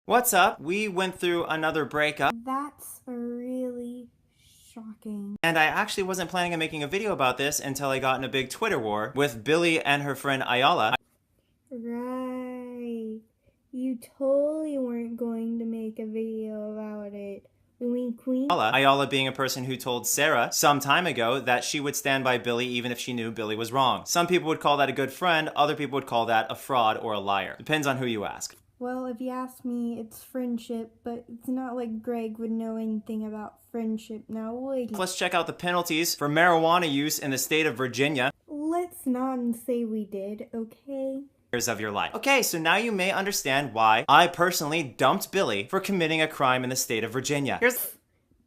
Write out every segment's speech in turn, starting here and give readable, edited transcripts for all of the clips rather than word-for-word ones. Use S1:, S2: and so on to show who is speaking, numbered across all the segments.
S1: What's up? We went through another breakup,
S2: That's really shocking.
S1: and I actually wasn't planning on making a video about this until I got in a big Twitter war with Billy and her friend Ayala.
S2: Right. You totally weren't going to make a video about it. Wink, wink.
S1: Ayala being a person who told Sarah some time ago that she would stand by Billy even if she knew Billy was wrong. Some people would call that a good friend, other people would call that a fraud or a liar. Depends on who you ask.
S2: Well, if you ask me, it's friendship, but it's not like Greg would know anything about friendship. Now, would he?
S1: Let's check out the penalties for marijuana use in the state of Virginia.
S2: Let's not say we did, okay?
S1: Of your life. Okay, so now you may understand why I personally dumped Billy for committing a crime in the state of Virginia.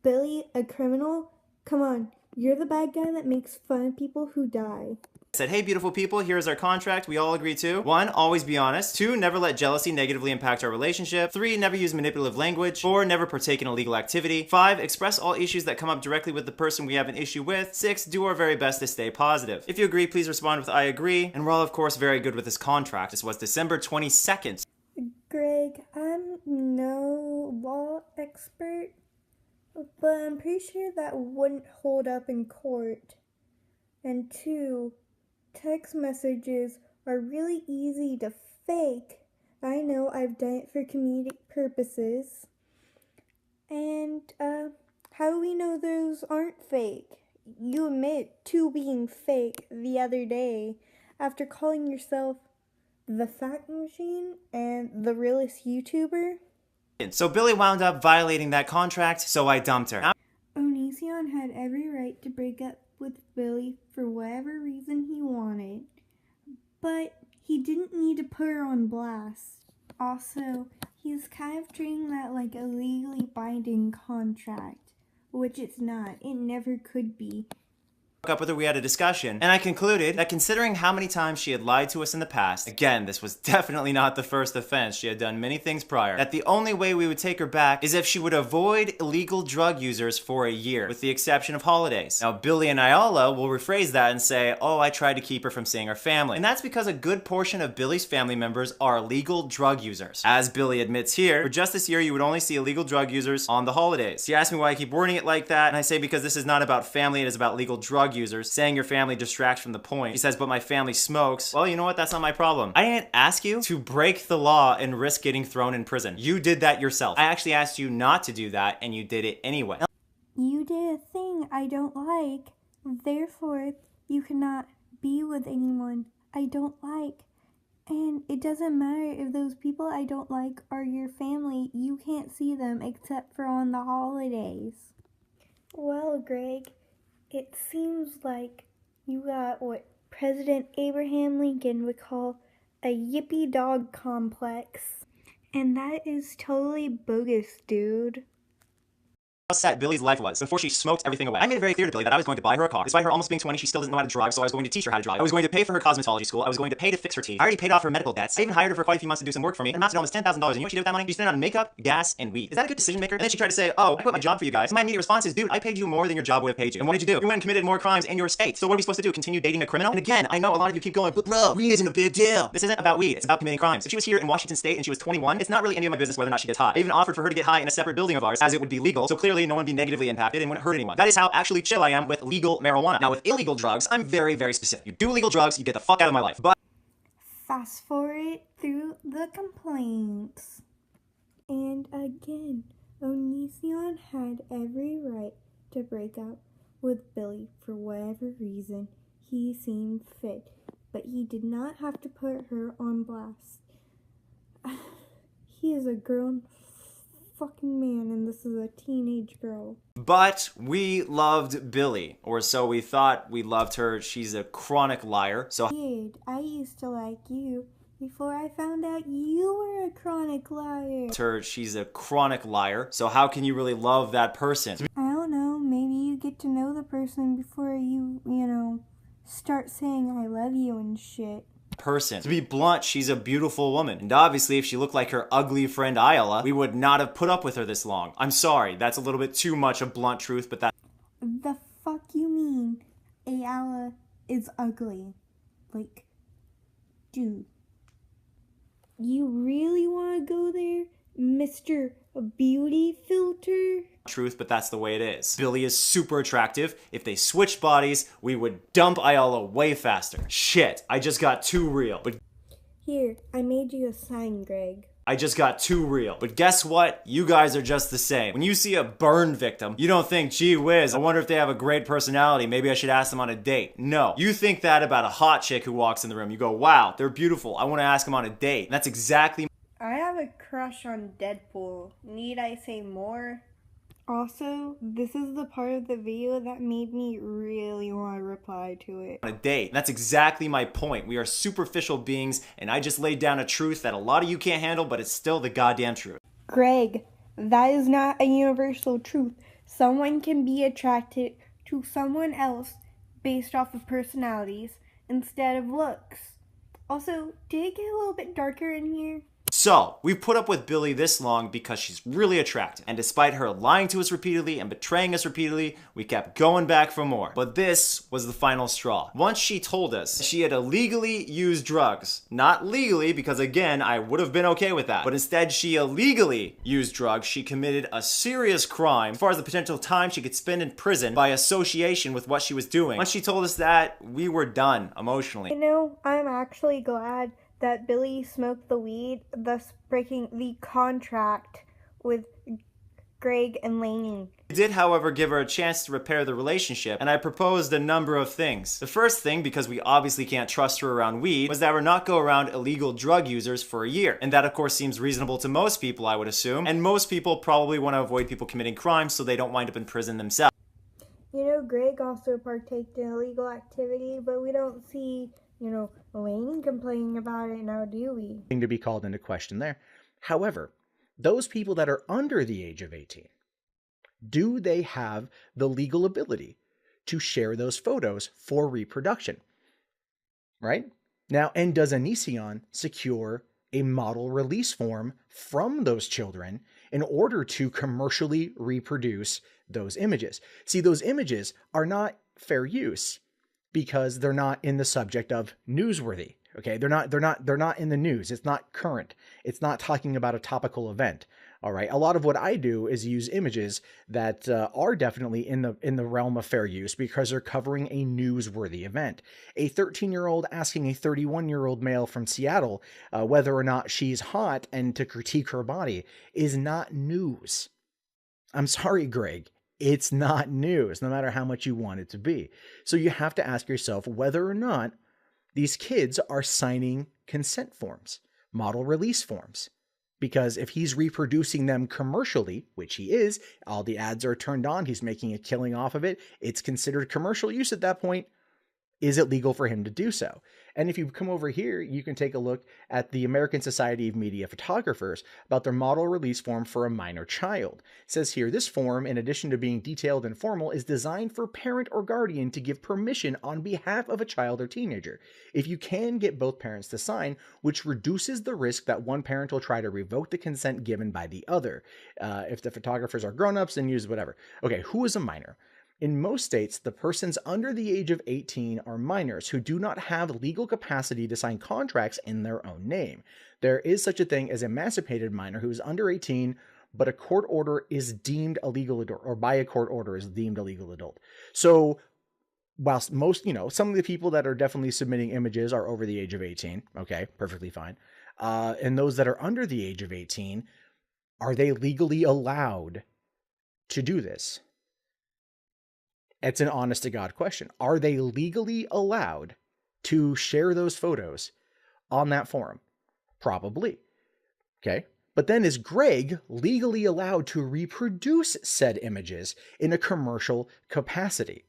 S2: Billy, a criminal? Come on, you're the bad guy that makes fun of people who die.
S1: Said, hey, beautiful people, here's our contract we all agree to. 1, always be honest. 2, never let jealousy negatively impact our relationship. 3, never use manipulative language. 4, never partake in illegal activity. 5, express all issues that come up directly with the person we have an issue with. 6, do our very best to stay positive. If you agree, please respond with I agree. And we're all, of course, very good with this contract. This was December 22nd.
S2: Greg, I'm no law expert, but I'm pretty sure that wouldn't hold up in court. And 2, text messages are really easy to fake. I know, I've done it for comedic purposes. And how do we know those aren't fake? You admit to being fake the other day after calling yourself the fact machine and the realest YouTuber.
S1: So Billy wound up violating that contract, so I dumped her.
S2: Onision had every right to break up with Billy for whatever reason he wanted, but he didn't need to put her on blast. Also, he's kind of treating that like a legally binding contract, which it's not. It never could be.
S1: Up with her, we had a discussion, and I concluded that considering how many times she had lied to us in the past, again, this was definitely not the first offense, she had done many things prior, that the only way we would take her back is if she would avoid illegal drug users for a year, with the exception of holidays. Now, Billy and Ayala will rephrase that and say, oh, I tried to keep her from seeing her family. And that's because a good portion of Billy's family members are illegal drug users. As Billy admits here, for just this year, you would only see illegal drug users on the holidays. She asked me why I keep wording it like that, and I say because this is not about family, it is about legal drug users. Saying your family distracts from the point. He says, but my family smokes. Well, you know what? That's not my problem. I didn't ask you to break the law and risk getting thrown in prison. You did that yourself. I actually asked you not to do that, and you did it anyway.
S2: You did a thing I don't like, therefore you cannot be with anyone I don't like. And it doesn't matter if those people I don't like are your family, you can't see them except for on the holidays. Well, Greg, it seems like you got what President Abraham Lincoln would call a yippy dog complex. And that is totally bogus, dude.
S1: How sad Billy's life was before she smoked everything away. I made it very clear to Billy that I was going to buy her a car. Despite her almost being 20, she still doesn't know how to drive, so I was going to teach her how to drive. I was going to pay for her cosmetology school. I was going to pay to fix her teeth. I already paid off her medical debts. I even hired her for quite a few months to do some work for me and amassed almost $10,000. And you know what she did with that money? She spent it on makeup, gas, and weed. Is that a good decision maker? And then she tried to say, oh, I quit my job for you guys. And my immediate response is, dude, I paid you more than your job would have paid you. And what did you do? You went and committed more crimes in your state. So what are we supposed to do? Continue dating a criminal? And again, I know a lot of you keep going, but bro, weed isn't a big deal. This isn't about weed. It's about committing crimes. If she was here in Washington State and she was 21, it's not really any of my business whether or not she gets high. I even offered for her to get high in a separate building of ours, as it would be legal. So clearly no one would be negatively impacted and wouldn't hurt anyone. That is how actually chill I am with legal marijuana. Now with illegal drugs, I'm very, very specific. You do legal drugs, you get the fuck out of my life. But
S2: fast forward through the complaints. And again, Onision had every right to break up with Billy for whatever reason he seemed fit, but he did not have to put her on blast. He is a grown fucking man, and this is a teenage girl.
S1: But we loved Billy, or so we thought. We loved her. She's a chronic liar. So
S2: Dude, I used to like you before I found out you were a chronic liar.
S1: she's a chronic liar. So how can you really love that person?
S2: I don't know, maybe you get to know the person before you start saying I love you and shit.
S1: To be blunt, she's a beautiful woman. And obviously, if she looked like her ugly friend Ayala, we would not have put up with her this long. I'm sorry, that's a little bit too much of blunt truth, but that.
S2: The fuck you mean Ayala is ugly? Like, dude, you really want to go there? Mr. Beauty Filter?
S1: Truth, but that's the way it is. Billy is super attractive. If they switched bodies, we would dump Ayala way faster. Shit, I just got too real. But
S2: Here, I made you a sign, Greg.
S1: I just got too real. But guess what? You guys are just the same. When you see a burn victim, you don't think, gee whiz, I wonder if they have a great personality. Maybe I should ask them on a date. No. You think that about a hot chick who walks in the room. You go, wow, they're beautiful. I want to ask them on a date. And that's exactly...
S2: I have a crush on Deadpool. Need I say more? Also, this is the part of the video that made me really want to reply to it.
S1: On a date. And that's exactly my point. We are superficial beings, and I just laid down a truth that a lot of you can't handle, but it's still the goddamn truth.
S2: Greg, that is not a universal truth. Someone can be attracted to someone else based off of personalities instead of looks. Also, did it get a little bit darker in here?
S1: So, we've put up with Billy this long because she's really attractive. And despite her lying to us repeatedly and betraying us repeatedly, we kept going back for more. But this was the final straw. Once she told us she had illegally used drugs. Not legally, because again, I would have been okay with that. But instead, she illegally used drugs. She committed a serious crime as far as the potential time she could spend in prison by association with what she was doing. Once she told us that, we were done emotionally.
S2: You know, I'm actually glad that Billy smoked the weed, thus breaking the contract with Greg and Lainey.
S1: I did, however, give her a chance to repair the relationship, and I proposed a number of things. The first thing, because we obviously can't trust her around weed, was that we're not go around illegal drug users for a year. And that, of course, seems reasonable to most people, I would assume. And most people probably want to avoid people committing crimes so they don't wind up in prison themselves.
S2: You know, Greg also partaked in illegal activity, but we don't see, Lainey complaining about it now, do we?
S3: To be called into question there. However, those people that are under the age of 18, do they have the legal ability to share those photos for reproduction? Right? Now, and does Onision secure a model release form from those children in order to commercially reproduce those images? See, those images are not fair use because they're not in the subject of newsworthy. Okay, they're not in the news. It's not current. It's not talking about a topical event. All right. A lot of what I do is use images that are definitely in the realm of fair use because they're covering a newsworthy event. A 13-year-old asking a 31-year-old male from Seattle whether or not she's hot and to critique her body is not news. I'm sorry, Greg. It's not news, no matter how much you want it to be. So you have to ask yourself whether or not these kids are signing consent forms, model release forms. Because if he's reproducing them commercially, which he is, all the ads are turned on, he's making a killing off of it, it's considered commercial use at that point. Is it legal for him to do so? And if you come over here, you can take a look at the American Society of Media Photographers about their model release form for a minor child. It says here, this form, in addition to being detailed and formal, is designed for parent or guardian to give permission on behalf of a child or teenager. If you can get both parents to sign, which reduces the risk that one parent will try to revoke the consent given by the other. If the photographers are grown-ups, then use whatever. Okay, who is a minor? In most states, the persons under the age of 18 are minors who do not have legal capacity to sign contracts in their own name. There is such a thing as an emancipated minor who is under 18, but a court order is deemed a legal adult, or by a court order is deemed a legal adult. So whilst most, some of the people that are definitely submitting images are over the age of 18, okay, perfectly fine. And those that are under the age of 18, are they legally allowed to do this? It's an honest to God question. Are they legally allowed to share those photos on that forum? Probably. Okay. But then is Greg legally allowed to reproduce said images in a commercial capacity?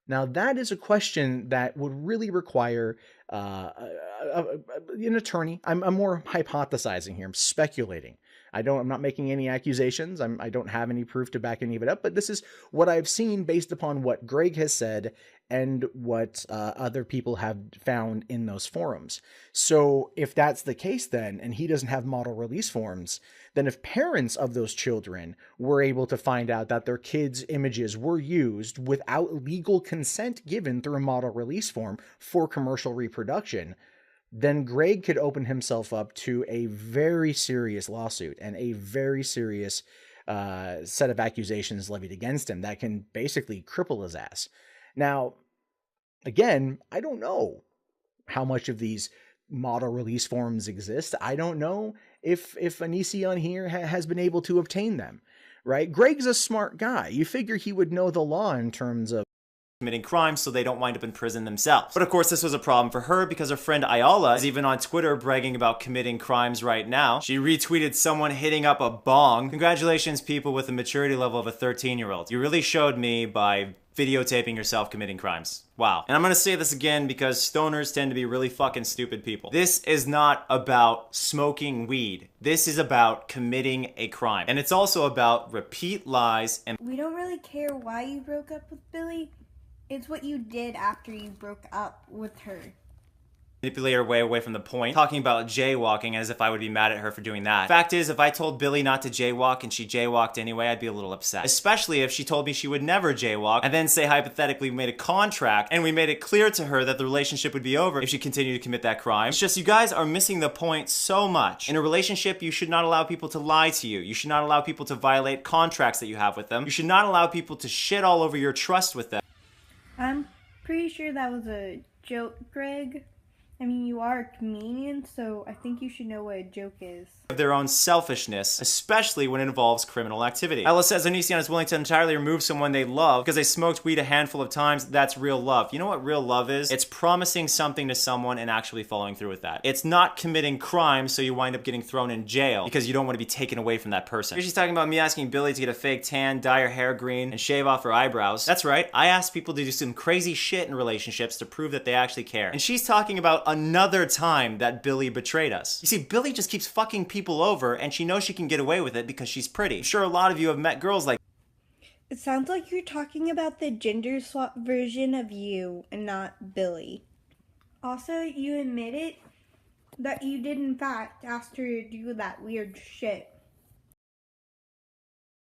S3: Now, that is a question that would really require an attorney. I'm more hypothesizing here. I'm speculating. I'm not making any accusations. I don't have any proof to back any of it up, but this is what I've seen based upon what Greg has said and what other people have found in those forums. So if that's the case then, and he doesn't have model release forms, then if parents of those children were able to find out that their kids' images were used without legal consent given through a model release form for commercial reproduction, then Greg could open himself up to a very serious lawsuit and a very serious set of accusations levied against him that can basically cripple his ass. Now, again, I don't know how much of these model release forms exist. I don't know if Onision here has been able to obtain them, right? Greg's a smart guy. You figure he would know the law in terms of
S1: committing crimes so they don't wind up in prison themselves. But of course this was a problem for her because her friend Ayala is even on Twitter bragging about committing crimes right now. She retweeted someone hitting up a bong. Congratulations people with the maturity level of a 13-year-old. You really showed me by videotaping yourself committing crimes. Wow. And I'm gonna say this again because stoners tend to be really fucking stupid people. This is not about smoking weed. This is about committing a crime. And it's also about repeat lies and
S2: we don't really care why you broke up with Billy. It's what you did after you broke up with her.
S1: manipulate her way away from the point, talking about jaywalking as if I would be mad at her for doing that. Fact is, if I told Billy not to jaywalk and she jaywalked anyway, I'd be a little upset. Especially if she told me she would never jaywalk, and then say hypothetically we made a contract and we made it clear to her that the relationship would be over if she continued to commit that crime. It's just you guys are missing the point so much. In a relationship, you should not allow people to lie to you. You should not allow people to violate contracts that you have with them. You should not allow people to shit all over your trust with them.
S2: I'm pretty sure that was a joke, Greg. I mean, you are a comedian, so I think you should know what a joke is.
S1: Of their own selfishness, especially when it involves criminal activity. Ella says Onision is willing to entirely remove someone they love because they smoked weed a handful of times. That's real love. You know what real love is? It's promising something to someone and actually following through with that. It's not committing crimes so you wind up getting thrown in jail because you don't want to be taken away from that person. Here she's talking about me asking Billy to get a fake tan, dye her hair green, and shave off her eyebrows. That's right, I asked people to do some crazy shit in relationships to prove that they actually care. And she's talking about another time that Billy betrayed us. You see, Billy just keeps fucking people over and she knows she can get away with it because she's pretty. I'm sure a lot of you have met girls like
S2: It sounds like you're talking about the gender swap version of you and not Billy. Also, you admitted that you did in fact ask her to do that weird shit.